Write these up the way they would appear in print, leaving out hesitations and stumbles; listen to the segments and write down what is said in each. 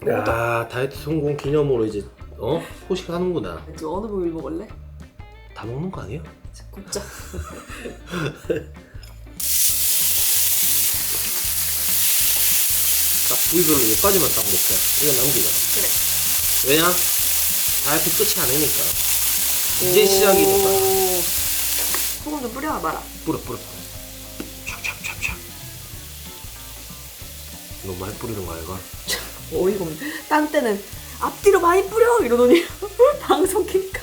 야, 다이어트 성공 기념으로 이제 소식하는구나. 이제 어느 부위 먹을래? 다 먹는 거 아니에요? 굽자. 딱 부위별로 여기까지만 딱 먹자. 이건 남기자. 그래. 왜냐? 다이어트 끝이 아니니까. 이제 시작이니까. 소금 좀 뿌려 봐라. 뿌려. 촥촥촥촥. 너무 많이 뿌리는 거 아이가? 어이가 없네. 딴 때는 앞뒤로 많이 뿌려 이러더니 방송 키니까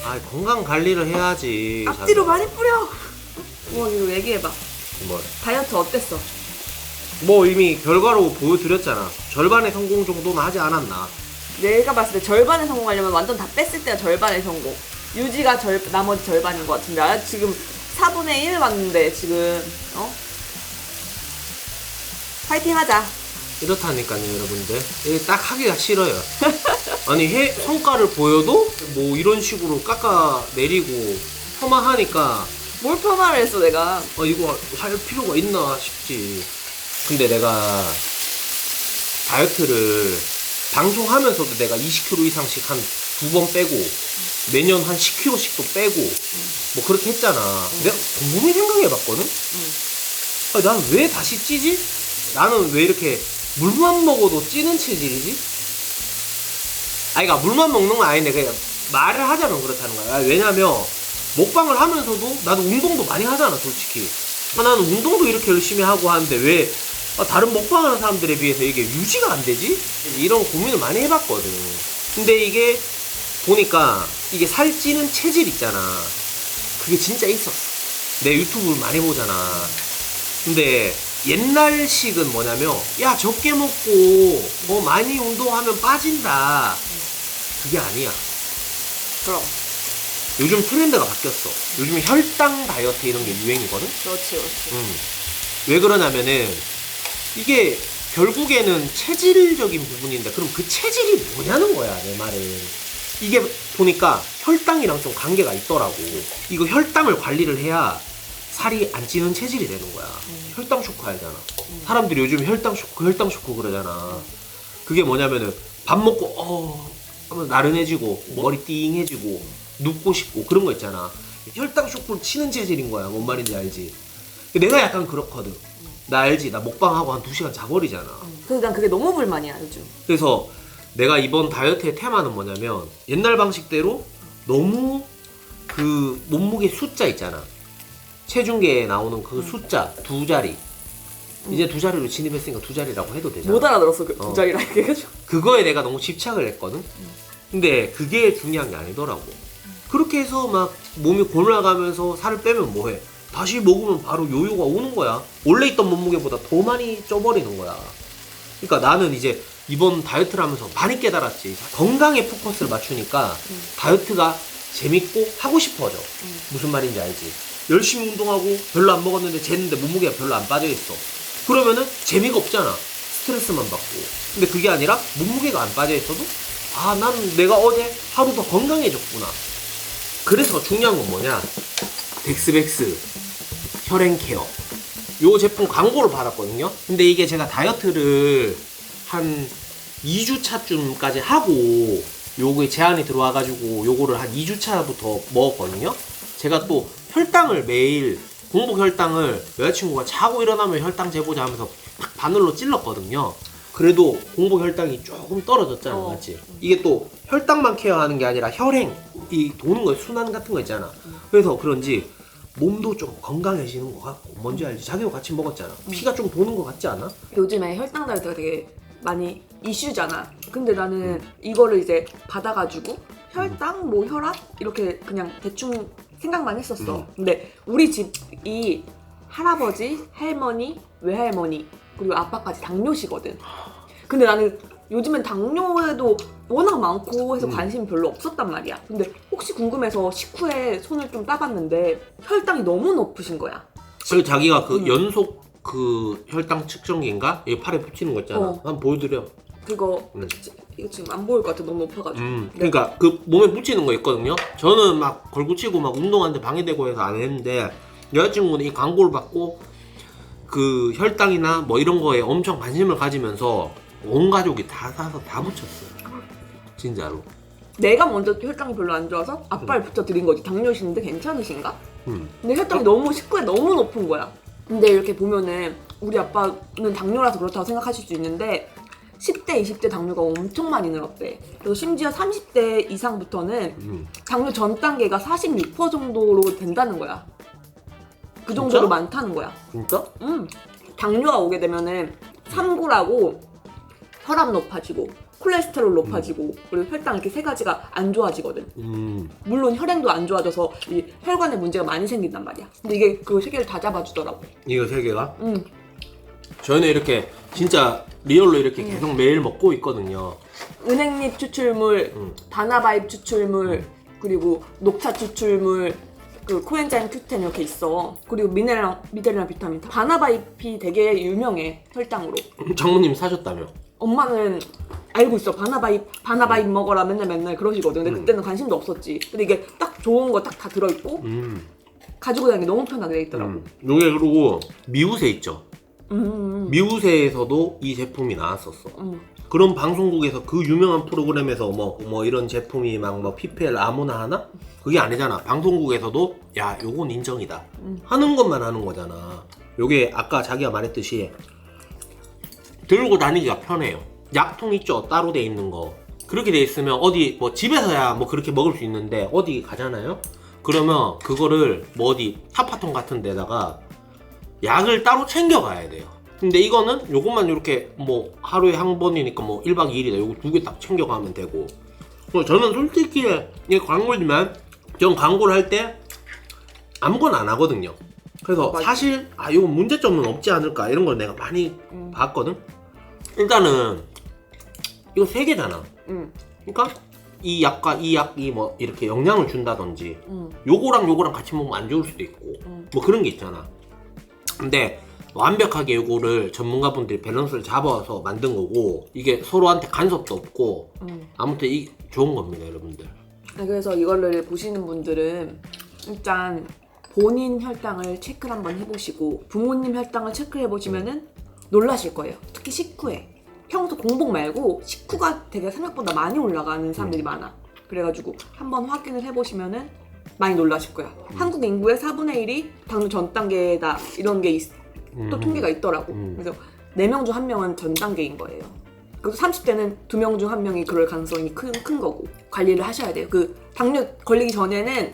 아, 건강 관리를 해야지. 앞뒤로 많이 뿌려. 뭐 이거 얘기해봐. 뭘? 다이어트 어땠어? 뭐 이미 결과로 보여드렸잖아. 절반의 성공 정도는 하지 않았나. 내가 봤을 때 절반에 성공하려면 완전 다 뺐을 때가 절반의 성공. 유지가 나머지 절반인 것 같은데. 아, 지금 4분의 1 왔는데 지금 파이팅 하자. 이렇다니까요, 여러분들. 이게 딱 하기가 싫어요. 아니, 성과를 보여도 뭐 이런 식으로 깎아내리고 폄하하니까 뭘 폄하를 했어 내가. 이거 할 필요가 있나 싶지. 근데 내가 다이어트를 방송하면서도 내가 20kg 이상씩 한 2번 빼고 매년 한 10kg씩 또 빼고 뭐 그렇게 했잖아. 내가 곰곰이 생각해봤거든? 난 왜 다시 찌지? 나는 왜 이렇게 물만 먹어도 찌는 체질이지? 그러니까 물만 먹는 건 아닌데 그냥 말을 하자면 그렇다는 거야. 왜냐면 먹방을 하면서도 나도 운동도 많이 하잖아, 솔직히. 나는 운동도 이렇게 열심히 하고 하는데 왜 다른 먹방하는 사람들에 비해서 이게 유지가 안 되지? 이런 고민을 많이 해봤거든. 근데 이게 보니까 이게 살찌는 체질 있잖아. 그게 진짜 있었어. 내 유튜브를 많이 보잖아. 근데 옛날식은 뭐냐면 야, 적게 먹고 많이 운동하면 빠진다. 그게 아니야. 그럼. 요즘 트렌드가 바뀌었어. 요즘 혈당 다이어트 이런 게 유행이거든? 그렇지. 왜 그러냐면은 이게 결국에는 체질적인 부분인데 그럼 그 체질이 뭐냐는 거야, 내 말은. 이게 보니까 혈당이랑 좀 관계가 있더라고. 이거 혈당을 관리를 해야 살이 안 찌는 체질이 되는 거야. 혈당 쇼크 알잖아. 사람들이 요즘 혈당 쇼크 그러잖아. 그게 뭐냐면은 밥 먹고 하면 나른해지고 머리 띵해지고 눕고 싶고 그런 거 있잖아. 혈당 쇼크를 치는 체질인 거야. 뭔 말인지 알지? 내가 약간 그렇거든. 나 알지? 나 먹방하고 한 2시간 자버리잖아. 그래서 난 그게 너무 불만이야 요즘. 그래서 내가 이번 다이어트의 테마는 뭐냐면 옛날 방식대로 너무 그 몸무게 숫자 있잖아. 체중계에 나오는 그 숫자 2자리. 이제 2자리로 진입했으니까 2자리라고 해도 되잖아. 못 알아들었어 그 2자리라 얘기해가지고. 그거에 내가 너무 집착을 했거든. 근데 그게 중요한 게 아니더라고. 그렇게 해서 막 몸이 골라가면서 살을 빼면 뭐해? 다시 먹으면 바로 요요가 오는 거야. 원래 있던 몸무게보다 더 많이 쪄버리는 거야. 그러니까 나는 이제 이번 다이어트를 하면서 많이 깨달았지. 건강에 포커스를 맞추니까 다이어트가 재밌고 하고 싶어져. 무슨 말인지 알지? 열심히 운동하고 별로 안 먹었는데 쟀는데 몸무게가 별로 안 빠져있어. 그러면은 재미가 없잖아. 스트레스만 받고. 근데 그게 아니라 몸무게가 안 빠져있어도 난 내가 어제 하루 더 건강해졌구나. 그래서 중요한 건 뭐냐? 덱스백스 혈행케어 요 제품 광고를 받았거든요. 근데 이게 제가 다이어트를 한 2주차쯤까지 하고 요거에 제한이 들어와가지고 요거를 한 2주차부터 먹었거든요. 제가 또 혈당을 매일 공복 혈당을 여자친구가 자고 일어나면 혈당 재보자 하면서 딱 바늘로 찔렀거든요. 그래도 공복 혈당이 조금 떨어졌잖아, 맞지? 이게 또 혈당만 케어하는 게 아니라 혈행, 이 도는 거 순환 같은 거 있잖아. 그래서 그런지 몸도 좀 건강해지는 것 같고, 뭔지 알지? 자기도 같이 먹었잖아. 피가 좀 도는 것 같지 않아? 요즘에 혈당 다이어트가 되게 많이 이슈잖아. 근데 나는 이거를 이제 받아가지고 혈당, 뭐 혈압 이렇게 그냥 대충 생각만 했었어. 근데 우리 집이 할아버지, 할머니, 외할머니 그리고 아빠까지 당뇨시거든. 근데 나는 요즘엔 당뇨에도 워낙 많고 해서 관심이 별로 없었단 말이야. 근데 혹시 궁금해서 식후에 손을 좀 따봤는데 혈당이 너무 높으신 거야. 그리고 자기가 그 연속 그 혈당 측정기인가? 이 팔에 붙이는 거 있잖아. 한번 보여드려. 그거 이거 지금 안 보일 것 같아. 너무 높아가지고. 그러니까 그 몸에 붙이는 거 있거든요. 저는 막 걸붙이고 막 운동하는데 방해되고 해서 안 했는데 여자친구는 이 광고를 받고 그 혈당이나 뭐 이런 거에 엄청 관심을 가지면서 온 가족이 다 사서 다 붙였어요. 진짜로. 내가 먼저 혈당이 별로 안 좋아서 아빠를 붙여드린 거지. 당뇨이신데 괜찮으신가? 근데 혈당이 너무 식후에 너무 높은 거야. 근데 이렇게 보면은 우리 아빠는 당뇨라서 그렇다고 생각하실 수 있는데 10대, 20대 당뇨가 엄청 많이 늘었대. 그리고 심지어 30대 이상부터는 당뇨 전 단계가 46% 정도로 된다는 거야. 그 정도로 진짜? 많다는 거야. 진짜? 당뇨가 오게 되면은 삼고라고 혈압 높아지고 콜레스테롤 높아지고 그리고 혈당 이렇게 세 가지가 안 좋아지거든. 물론 혈행도 안 좋아져서 이 혈관에 문제가 많이 생긴단 말이야. 근데 이게 그 세 개를 다 잡아주더라고. 이거 세 개가? 저희는 이렇게 진짜 리얼로 이렇게 계속 매일 먹고 있거든요. 은행잎 추출물, 바나바잎 추출물, 그리고 녹차 추출물, 그 코엔자임 Q10 이렇게 있어. 그리고 미네랄이랑 비타민. 바나바잎이 되게 유명해, 혈당으로. 장모님 사셨다며? 엄마는 알고 있어. 바나바잎 먹어라 맨날 그러시거든. 근데 그때는 관심도 없었지. 근데 이게 딱 좋은 거 딱 다 들어있고 가지고 다니기 너무 편하게 돼 있더라고. 요게 그리고 미우새 있죠? 미우새에서도 이 제품이 나왔었어. 그런 방송국에서 그 유명한 프로그램에서 뭐 이런 제품이 막 뭐 PPL 아무나 하나? 그게 아니잖아. 방송국에서도 야 요건 인정이다 하는 것만 하는 거잖아. 요게 아까 자기가 말했듯이 들고 다니기가 편해요. 약통 있죠? 따로 돼 있는 거. 그렇게 돼 있으면 어디 뭐 집에서야 뭐 그렇게 먹을 수 있는데 어디 가잖아요? 그러면 그거를 뭐 어디 타파통 같은 데다가 약을 따로 챙겨가야 돼요. 근데 이거는 요것만 이렇게 뭐 하루에 한 번이니까 뭐 1박 2일이다 요거 두 개 딱 챙겨가면 되고. 저는 솔직히 이게 광고지만 전 광고를 할 때 아무거나 안 하거든요. 그래서 맞아. 사실 이거 문제점은 없지 않을까 이런 걸 내가 많이 봤거든. 일단은 이거 세 개잖아. 그러니까 이 약과 이 약이 뭐 이렇게 영향을 준다든지 요거랑 같이 먹으면 안 좋을 수도 있고 뭐 그런 게 있잖아. 근데 완벽하게 요거를 전문가분들이 밸런스를 잡아서 만든 거고 이게 서로한테 간섭도 없고 아무튼 이 좋은 겁니다 여러분들. 네, 그래서 이거를 보시는 분들은 일단 본인 혈당을 체크를 한번 해보시고 부모님 혈당을 체크를 해보시면은 놀라실 거예요. 특히 식후에. 평소 공복 말고 식후가 되게 생각보다 많이 올라가는 사람들이 많아. 그래가지고 한번 확인을 해보시면은 많이 놀라실 거야. 한국 인구의 4분의 1이 당뇨 전 단계다 이런 게 또 통계가 있더라고. 그래서 4명 중 1명은 전 단계인 거예요. 그리고 30대는 2명 중 1명이 그럴 가능성이 큰 거고 관리를 하셔야 돼요. 그 당뇨 걸리기 전에는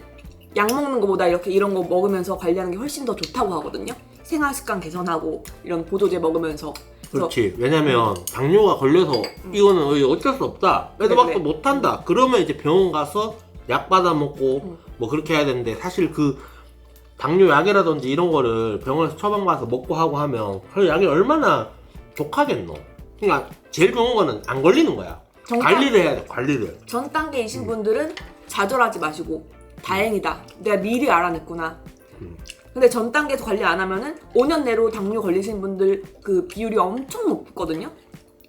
약 먹는 것보다 이런 거 먹으면서 관리하는 게 훨씬 더 좋다고 하거든요. 생활 습관 개선하고 이런 보조제 먹으면서. 그렇지. 왜냐면 당뇨가 걸려서 이거는 어쩔 수 없다. 빼도 박도 못한다. 그러면 이제 병원 가서 약 받아 먹고 뭐 그렇게 해야 되는데 사실 그 당뇨 약이라든지 이런 거를 병원에서 처방받아서 먹고 하고 하면 그 약이 얼마나 독하겠노. 그러니까 제일 좋은 거는 안 걸리는 거야. 관리를 해야 돼. 관리를. 전 단계이신 분들은 좌절하지 마시고 다행이다. 내가 미리 알아냈구나. 근데 전 단계에서 관리 안 하면은 5년 내로 당뇨 걸리신 분들 그 비율이 엄청 높거든요.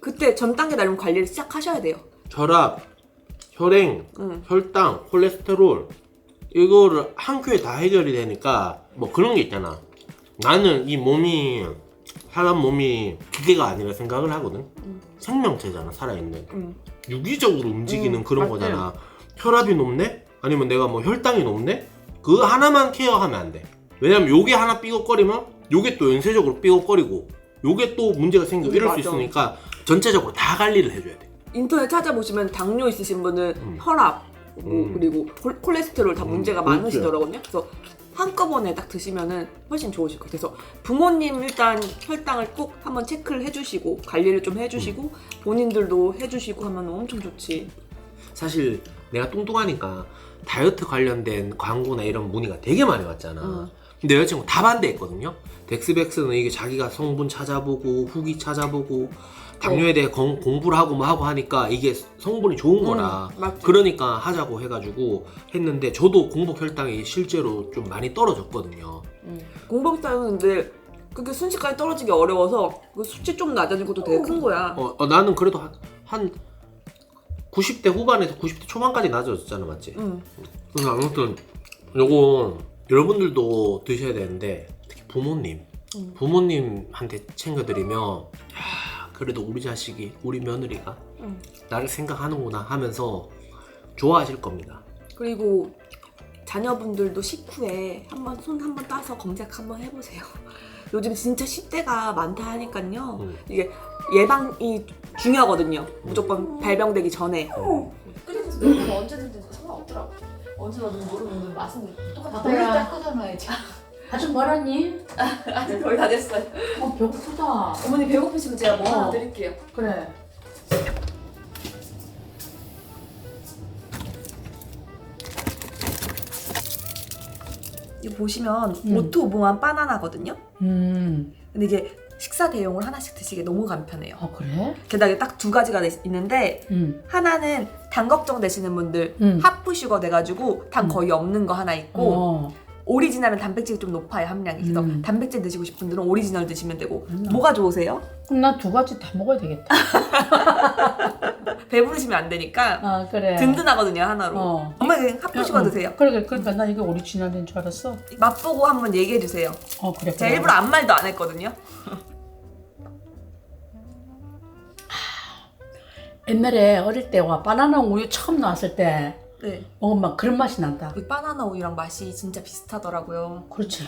그때 전 단계 나름 관리를 시작하셔야 돼요. 혈압, 혈행, 혈당, 콜레스테롤 이거를 한 큐에 다 해결이 되니까 뭐 그런 게 있잖아. 나는 이 몸이 사람 몸이 기계가 아니라 생각을 하거든. 생명체잖아 살아있는. 유기적으로 움직이는 그런 맞아요. 거잖아. 혈압이 높네? 아니면 내가 뭐 혈당이 높네? 그거 하나만 케어하면 안 돼. 왜냐면 요게 하나 삐걱거리면 요게 또 연쇄적으로 삐걱거리고 요게 또 문제가 생겨 이럴 수 맞아. 있으니까 전체적으로 다 관리를 해줘야 돼. 인터넷 찾아보시면 당뇨 있으신 분은 혈압 그리고 콜레스테롤 다 문제가 많으시더라고요. 그래서 한꺼번에 딱 드시면은 훨씬 좋으실 거예요. 그래서 부모님 일단 혈당을 꼭 한번 체크를 해주시고 관리를 좀 해주시고 본인들도 해주시고 하면 엄청 좋지. 사실 내가 뚱뚱하니까 다이어트 관련된 광고나 이런 문의가 되게 많이 왔잖아. 근데 여자친구 다 반대했거든요. 덱스백스는 이게 자기가 성분 찾아보고 후기 찾아보고 당뇨에 대해 공부를 하고 뭐 하고 하니까 이게 성분이 좋은 거라 그러니까 하자고 해가지고 했는데 저도 공복 혈당이 실제로 좀 많이 떨어졌거든요. 공복 혈당은 근데 그게 순식간에 떨어지기 어려워서 그 수치 좀 낮아진 것도 되게 큰 거야. 나는 그래도 한 90대 후반에서 90대 초반까지 낮아졌잖아, 맞지? 그래서 아무튼 요거 여러분들도 드셔야 되는데 특히 부모님한테 챙겨드리면 그래도 우리 자식이 우리 며느리가 응. 나를 생각하는구나 하면서 좋아하실 겁니다. 그리고 자녀분들도 식후에 손 한번 따서 검색 한번 해보세요. 요즘 진짜 10대가 많다 하니까요. 이게 예방이 중요하거든요. 무조건 발병되기 전에. 끓여서 먹으면 언제든지 상관없더라고. 언제 넣어도 모르는 맛은 똑같아. 물을 닦고 살아야지. 아주 멀었니? 아직 거의 다 됐어요. 배고프다. 어머니 배고프시면 제가 뭐 하나 어. 드릴게요. 그래. 이거 보시면 오토무한 바나나거든요. 근데 이게 식사 대용을 하나씩 드시기 너무 간편해요. 그래? 게다가 딱 두 가지가 있는데 하나는 당 걱정 되시는 분들 하프 슈거 돼가지고 당 거의 없는 거 하나 있고 오리지널은 단백질이 좀 높아요 함량이. 그래서 단백질 드시고 싶은 분들은 오리지널 드시면 되고. 뭐가 좋으세요? 그럼 나 두 가지 다 먹어야 되겠다. 배부르시면 안 되니까 아 그래. 든든하거든요 하나로. 엄마 그냥 하프 슈거 드세요. 그러니까 나 이거 오리지널인 줄 알았어. 맛보고 한번 얘기해 주세요. 그래. 제가 일부러 아무 말도 안 했거든요. 옛날에 어릴 때 바나나 우유 처음 나왔을 때 네. 막 그런 맛이 난다. 이 바나나 우유랑 맛이 진짜 비슷하더라고요. 그렇지.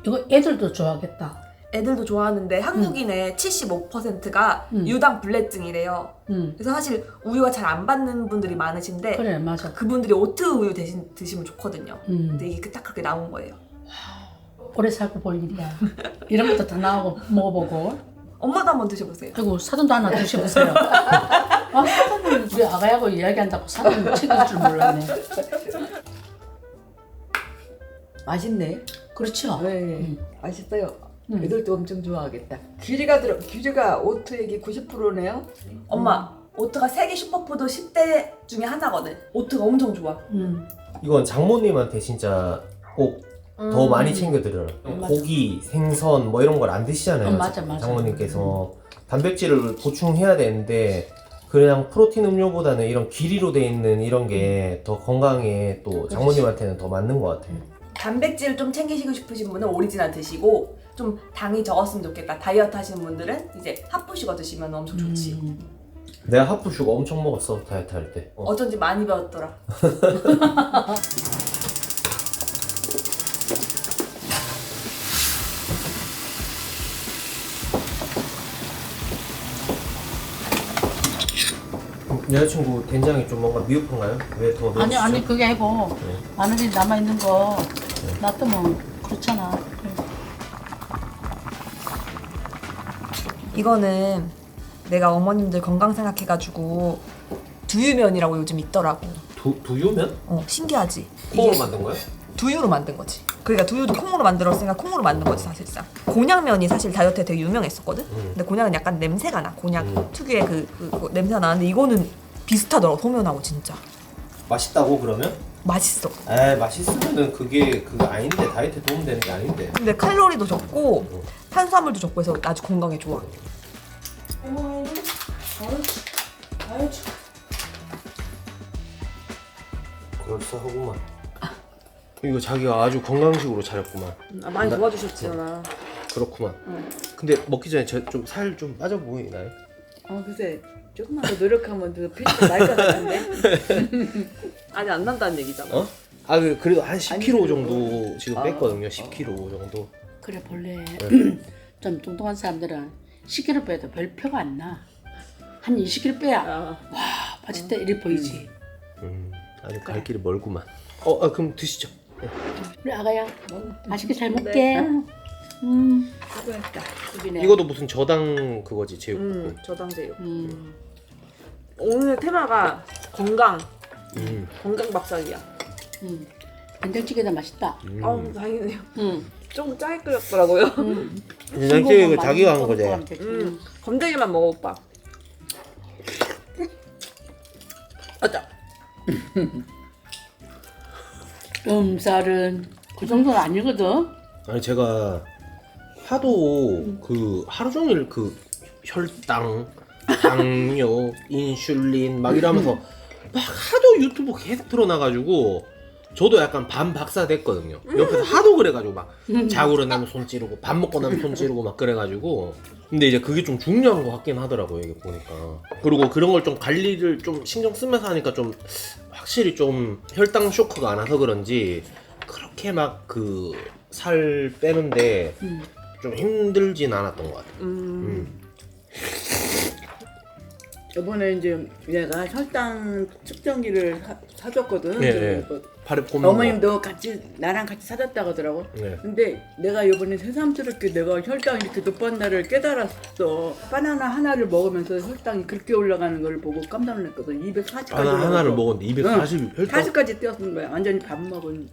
이거 애들도 좋아하겠다. 애들도 좋아하는데 한국인의 75%가 유당 불내증이래요. 그래서 사실 우유가 잘 안 받는 분들이 많으신데 그래 맞아. 그분들이 오트 우유 대신 드시면 좋거든요. 근데 이게 딱 그렇게 나온 거예요. 오래 살고 보니까 이런 것도 다 나오고 먹어보고. 엄마도 한번 드셔보세요. 아이고 사돈도 하나 드셔보세요. 사돈은 우리 아가야하고 이야기한다고 사돈 챙길 줄 몰랐네. 맛있네. 그렇죠? 네, 맛있어요. 애들도 엄청 좋아하겠다. 규리가 오트액이 90%네요. 엄마, 오트가 세계 슈퍼푸드 10대 중에 하나거든. 오트가 엄청 좋아. 이건 장모님한테 진짜 꼭 더 많이 챙겨드려요. 고기, 생선 뭐 이런 걸 안 드시잖아요. 맞아. 장모님께서 단백질을 보충해야 되는데 그냥 프로틴 음료보다는 이런 기리로 돼 있는 이런 게 더 건강에 또 장모님한테는 더 맞는 것 같아요. 단백질 좀 챙기시고 싶으신 분은 오리지널 드시고 좀 당이 적었으면 좋겠다. 다이어트 하시는 분들은 이제 하프슈거 드시면 엄청 좋지. 내가 하프슈거 엄청 먹었어 다이어트 할 때. 어쩐지 많이 배웠더라. 여자친구 된장이 좀 뭔가 미흡한가요? 왜 더 넣으시죠? 아니 그게 아니고 마늘이 남아있는 거 놔두면 그렇잖아. 이거는 내가 어머님들 건강 생각해가지고 두유면이라고 요즘 있더라고. 두유면? 신기하지? 콩으로 만든 거야? 두유로 만든 거지. 그러니까 두유도 콩으로 만들었으니까 콩으로 만든 거지 사실상. 곤약면이 사실 다이어트에 되게 유명했었거든. 근데 곤약은 약간 냄새가 나. 곤약 특유의 그 냄새가 나는데 이거는 비슷하더라고 소면하고 진짜. 맛있다고 그러면? 맛있어. 에 맛있으면은 그게 그거 아닌데 다이어트에 도움되는 게 아닌데. 근데 칼로리도 적고 탄수화물도 적고 해서 아주 건강에 좋아. 그럴싸하구만. 이거 자기가 아주 건강식으로 차렸구만. 많이 도와주셨잖아. 그렇구만. 근데 먹기 전에 좀 살 좀 빠져 보이나요? 글쎄 조금만 더 노력하면 더 피부가 날 것 같은데. 아니 안 난다는 얘기잖아. 어? 그래도 한 10kg 정도 지금 뺐거든요. 10kg 정도. 그래 본래 좀 뚱뚱한 사람들은 10kg 빼도 별 표가 안 나. 한 20kg 빼야 와 빠질 때 이리 보이지. 아직 갈 길이 멀구만. 그럼 드시죠. 우리 아가야 맛있게 잘 먹게. 수고했다. 여기네. 이것도 무슨 저당 그거지 제육볶음. 저당제육. 오늘 테마가 건강. 건강 밥상이야. 된장찌개도 맛있다. 아우 다행이네요. 응. 좀 짜게 끓였더라고요. 된장찌개 이거 자기가 한 거지. 건더기만 먹어 오빠. 아자. 쌀은 그 정도는 아니거든. 아니 제가 하도 하루 종일 혈당, 당뇨, 인슐린 막 이러면서 막 하도 유튜브 계속 틀어놔가지고 저도 약간 반 박사 됐거든요. 옆에서 하도 그래가지고 막 자고 일어나면 손 찌르고 밥 먹고 나면 손 찌르고 막 그래가지고. 근데 이제 그게 좀 중요한 것 같긴 하더라고요, 이게 보니까. 그리고 그런 걸 좀 관리를 좀 신경 쓰면서 하니까 좀 확실히 좀 혈당 쇼크가 안 와서 그런지 그렇게 막 그 살 빼는데 좀 힘들진 않았던 것 같아요. 이번에 이제 내가 혈당 측정기를 사줬거든. 네. 그 팔에 꼽는 어머님도 같이 나랑 같이 사줬다고 하더라고. 네. 근데 내가 이번에 새삼스럽게 내가 혈당이 이렇게 높은 날을 깨달았어. 바나나 하나를 먹으면서 혈당이 그렇게 올라가는 걸 보고 깜짝 놀랐거든. 240까지. 바나나 하나를 먹었는데 240 혈당. 40까지 뛰었는 거야. 완전히 밥 먹은.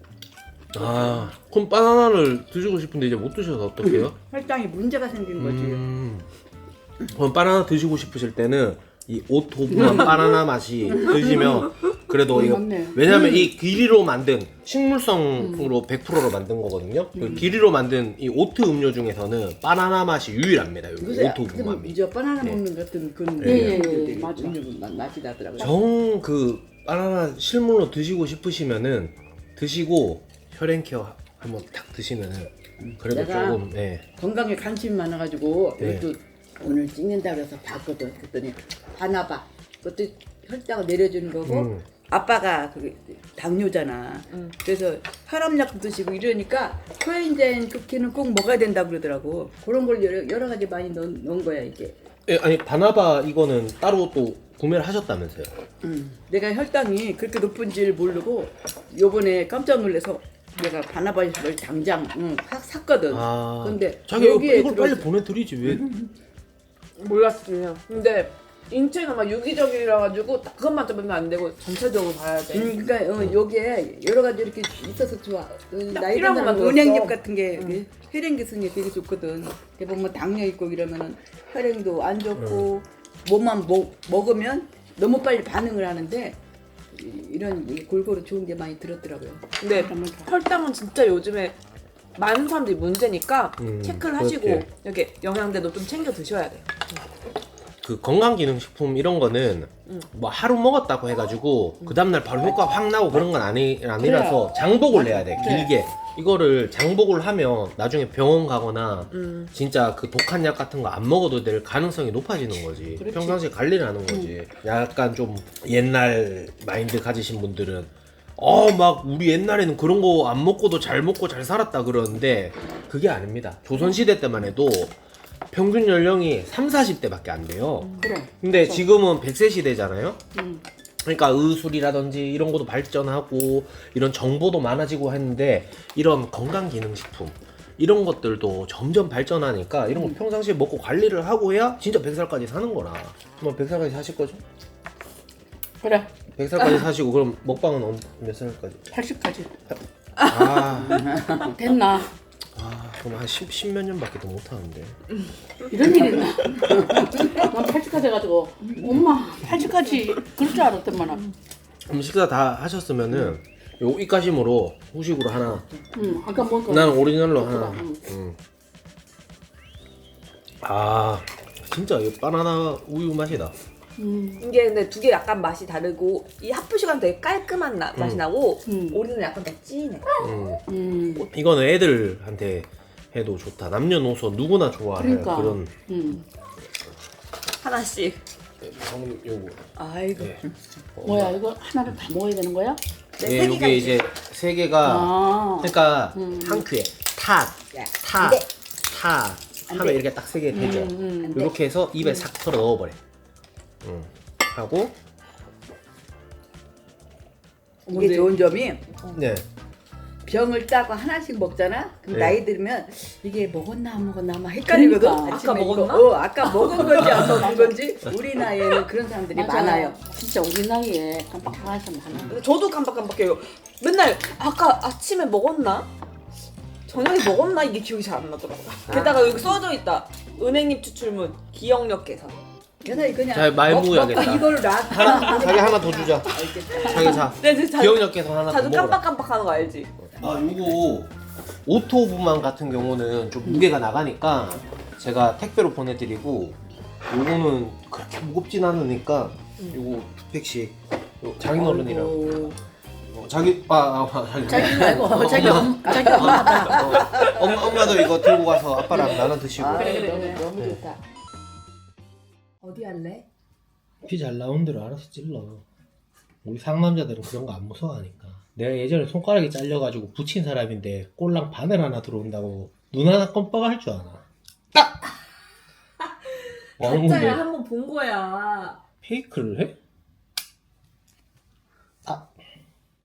아, 그럼 바나나를 드시고 싶은데 이제 못 드셔서 어떡해요? 혈당이 문제가 생긴 거지. 그럼 바나나 드시고 싶으실 때는 이 오토부만 바나나 맛이 드시면 그래도 이거 맞네. 왜냐면 이 기리로 만든 식물성으로 100%로 만든 거거든요. 그 기리로 만든 이 오트 음료 중에서는 바나나 맛이 유일합니다. 여기 요새 오토부만이. 이제 바나나 네. 먹는 같은 그런 예, 맞아. 맛이 나더라고. 정 그 바나나 실물로 드시고 싶으시면은 드시고 혈행케어 한번 딱 드시면은 그래도 내가 조금 예. 건강에 관심이 많아가지고 네. 또 오늘 찍는다 그래서 봤거든. 그랬더니 바나바 그것도 혈당을 내려주는 거고 아빠가 그 당뇨잖아. 그래서 혈압약 드시고 이러니까 코엔자인 쿠키는 꼭 먹어야 된다고 그러더라고. 그런 걸 여러 가지 많이 넣은 거야 이게. 예, 아니 바나바 이거는 따로 또 구매를 하셨다면서요? 내가 혈당이 그렇게 높은지를 모르고 요번에 깜짝 놀라서 내가 바나바를 당장 샀거든. 아, 근데 자기 여기에 이걸 빨리 들어있- 보내드리지 왜? 몰랐어요. 근데 인체가 막 유기적이라 가지고 딱 그것만 잡으면 안 되고 전체적으로 봐야 돼. 그러니까 여기에 여러 가지 이렇게 있어서 좋아. 나이 필요한 든 것만 사람 은행잎 들었어. 같은 게 혈행 기승에 되게 좋거든. 이렇게 보면 당뇨 있고 이러면은 혈행도 안 좋고 뭐만 먹으면 너무 빨리 반응을 하는데 이런 골고루 좋은 게 많이 들었더라고요. 근데 혈당은 진짜 요즘에 많은 사람들이 문제니까 체크를 하시고 그렇게. 이렇게 영양제도 좀 챙겨 드셔야 돼요. 그 건강기능식품 이런 거는 뭐 하루 먹었다고 해가지고 그 다음날 바로 효과 확 나고 그런 건 아니라서 장복을 해야 돼. 길게. 이거를 장복을 하면 나중에 병원 가거나 진짜 그 독한 약 같은 거 안 먹어도 될 가능성이 높아지는 거지. 그렇지. 평상시에 관리를 하는 거지. 약간 좀 옛날 마인드 가지신 분들은 막 우리 옛날에는 그런 거 안 먹고도 잘 먹고 잘 살았다 그러는데 그게 아닙니다. 조선시대 때만 해도 평균 연령이 30-40대밖에 안 돼요. 그래. 근데 지금은 100세 시대잖아요. 그러니까 의술이라든지 이런 것도 발전하고 이런 정보도 많아지고 했는데 이런 건강기능식품 이런 것들도 점점 발전하니까 이런 거 평상시에 먹고 관리를 하고 해야 진짜 100살까지 사는 거라. 그럼 100살까지 사실 거죠? 그래. 100살까지 사시고 그럼 먹방은 몇 살까지? 80까지. 아, 됐나? 그럼 한 10몇 년밖에 더 못하는데. 이런 일이 있나? 난 80까지 해가지고 엄마 80까지 그럴 줄 알았더만. 그럼 식사 다 하셨으면은 요 입가심으로 후식으로 하나. 아까 먹은 거. 나는 오리지널로 하나. 응. 아, 진짜 이 바나나 우유 맛이다. 이게 근데 두 개 약간 맛이 다르고 이 하프시간 되게 깔끔한 맛이 나고 오리는 약간 더 진해. 이거는 애들한테 해도 좋다. 남녀노소 누구나 좋아할 그러니까. 그런. 하나씩. 형님 요거. 아이고. 네. 뭐야 이거 하나를 다 먹어야 되는 거야? 네, 예, 세 개가 요게 이제 세 개가 아. 그러니까 한 큐에 탁, 탁, 돼. 탁 하면 이렇게 딱 세 개 되죠. 이렇게 해서 입에 싹 털어 넣어버려. 하고 이게 좋은 점이 네. 병을 따고 하나씩 먹잖아. 그럼 네. 나이 들면 이게 먹었나 안 먹었나 막 헷갈리거든. 그러니까. 아침에 아까 이거, 먹었나? 아까 먹은 건지 안 먹은 건지 우리 나이에는 그런 사람들이 맞아. 많아요. 진짜 우리 나이에 깜빡한 사람 많아. 근데 저도 깜빡깜빡해요. 맨날 아까 아침에 먹었나? 저녁에 먹었나? 이게 기억이 잘 안 나더라고요. 게다가 여기 써져 있다. 은행잎 추출물 기억력 개선. 그래서 그냥 잘 많이 먹어야겠다. 먹고 이거를 자기 하나 더 주자. 자기 자. 네, 자주, 기억력 개선 하나 더 자주 먹어라. 깜빡깜빡하는 거 알지? 요거 오토부만 같은 경우는 좀 무게가 나가니까 제가 택배로 보내드리고 요거는 그렇게 무겁진 않으니까 요거 2팩씩 장인어른이랑 아이고. 자기 자기 말고 자기 엄마다. 엄마도 이거 들고 가서 아빠랑 나눠 드시고. 너무 좋다. 어디 할래? 피 잘 나온 대로 알아서 찔러. 우리 상남자들은 그런 거 안 무서워하니까. 내가 예전에 손가락이 잘려가지고 붙인 사람인데 꼴랑 바늘 하나 들어온다고 눈 하나 껌뻑 할 줄 아나. 딱! 가짜야, 한번 본 거야. 페이크를 해?